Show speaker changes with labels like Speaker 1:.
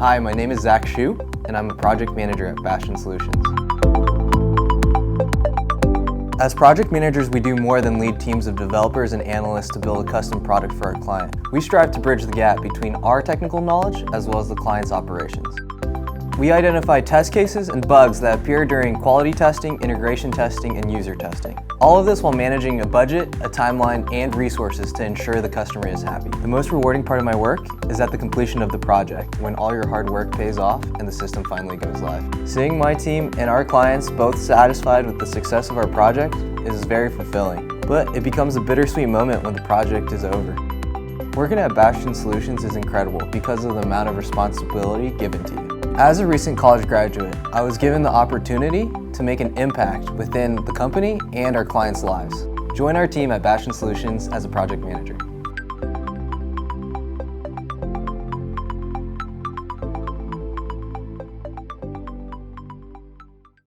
Speaker 1: Hi, my name is Zach Hsu, and I'm a project manager at Bastian Solutions. As project managers, we do more than lead teams of developers and analysts to build a custom product for our client. We strive to bridge the gap between our technical knowledge as well as the client's operations. We identify test cases and bugs that appear during quality testing, integration testing, and user testing. All of this while managing a budget, a timeline, and resources to ensure the customer is happy. The most rewarding part of my work is at the completion of the project, when all your hard work pays off and the system finally goes live. Seeing my team and our clients both satisfied with the success of our project is very fulfilling, but it becomes a bittersweet moment when the project is over. Working at Bastian Solutions is incredible because of the amount of responsibility given to you. As a recent college graduate, I was given the opportunity to make an impact within the company and our clients' lives. Join our team at Bastian Solutions as a project manager.